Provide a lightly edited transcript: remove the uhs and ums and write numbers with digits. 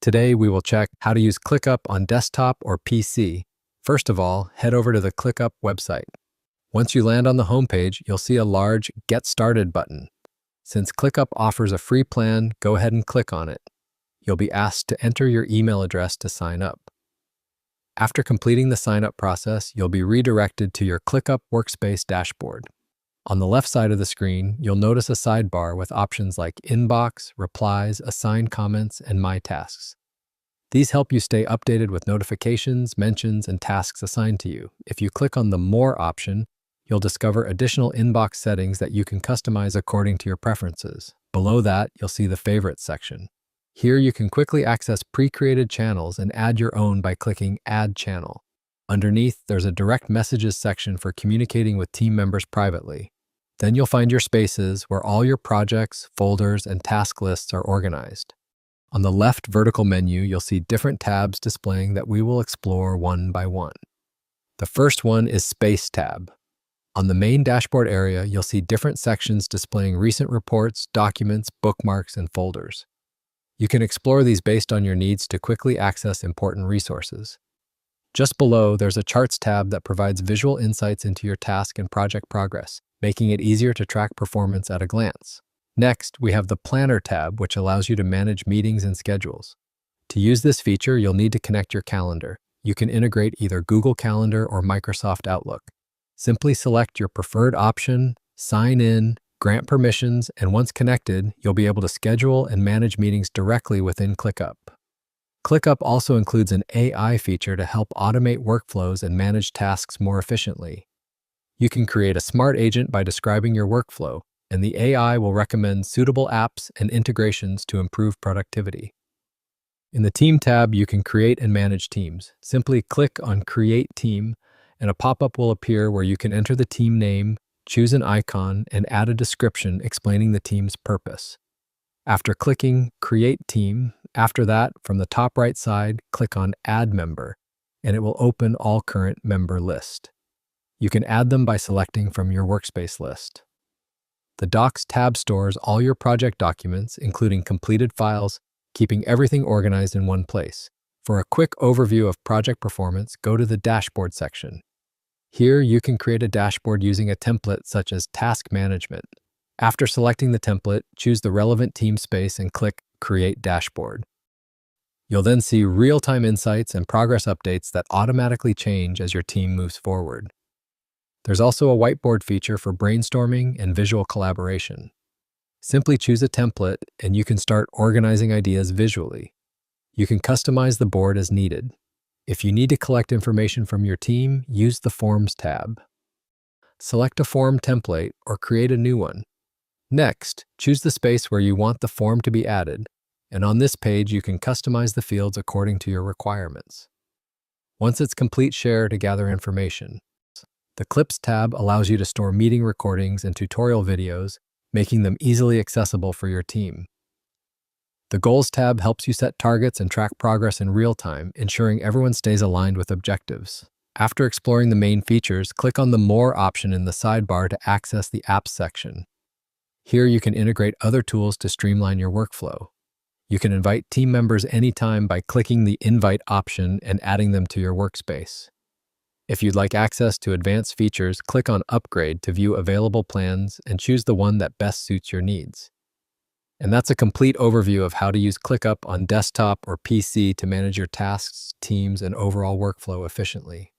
Today, we will check how to use ClickUp on desktop or PC. First of all, head over to the ClickUp website. Once you land on the homepage, you'll see a large Get Started button. Since ClickUp offers a free plan, go ahead and click on it. You'll be asked to enter your email address to sign up. After completing the sign-up process, you'll be redirected to your ClickUp Workspace dashboard. On the left side of the screen, you'll notice a sidebar with options like Inbox, Replies, Assigned Comments, and My Tasks. These help you stay updated with notifications, mentions, and tasks assigned to you. If you click on the More option, you'll discover additional inbox settings that you can customize according to your preferences. Below that, you'll see the Favorites section. Here you can quickly access pre-created channels and add your own by clicking Add Channel. Underneath, there's a Direct Messages section for communicating with team members privately. Then you'll find your spaces where all your projects, folders, and task lists are organized. On the left vertical menu, you'll see different tabs displaying that we will explore one by one. The first one is Space tab. On the main dashboard area, you'll see different sections displaying recent reports, documents, bookmarks, and folders. You can explore these based on your needs to quickly access important resources. Just below, there's a Charts tab that provides visual insights into your task and project progress, making it easier to track performance at a glance. Next, we have the Planner tab, which allows you to manage meetings and schedules. To use this feature, you'll need to connect your calendar. You can integrate either Google Calendar or Microsoft Outlook. Simply select your preferred option, sign in, grant permissions, and once connected, you'll be able to schedule and manage meetings directly within ClickUp. ClickUp also includes an AI feature to help automate workflows and manage tasks more efficiently. You can create a smart agent by describing your workflow, and the AI will recommend suitable apps and integrations to improve productivity. In the Team tab, you can create and manage teams. Simply click on Create Team, and a pop-up will appear where you can enter the team name, choose an icon, and add a description explaining the team's purpose. After clicking Create Team, after that, from the top right side, click on Add Member, and it will open all current member list. You can add them by selecting from your Workspace list. The Docs tab stores all your project documents, including completed files, keeping everything organized in one place. For a quick overview of project performance, go to the Dashboard section. Here, you can create a dashboard using a template such as Task Management. After selecting the template, choose the relevant team space and click Create Dashboard. You'll then see real-time insights and progress updates that automatically change as your team moves forward. There's also a whiteboard feature for brainstorming and visual collaboration. Simply choose a template and you can start organizing ideas visually. You can customize the board as needed. If you need to collect information from your team, use the Forms tab. Select a form template or create a new one. Next, choose the space where you want the form to be added, and on this page you can customize the fields according to your requirements. Once it's complete, share to gather information. The Clips tab allows you to store meeting recordings and tutorial videos, making them easily accessible for your team. The Goals tab helps you set targets and track progress in real time, ensuring everyone stays aligned with objectives. After exploring the main features, click on the More option in the sidebar to access the Apps section. Here you can integrate other tools to streamline your workflow. You can invite team members anytime by clicking the Invite option and adding them to your workspace. If you'd like access to advanced features, click on Upgrade to view available plans and choose the one that best suits your needs. And that's a complete overview of how to use ClickUp on desktop or PC to manage your tasks, teams, and overall workflow efficiently.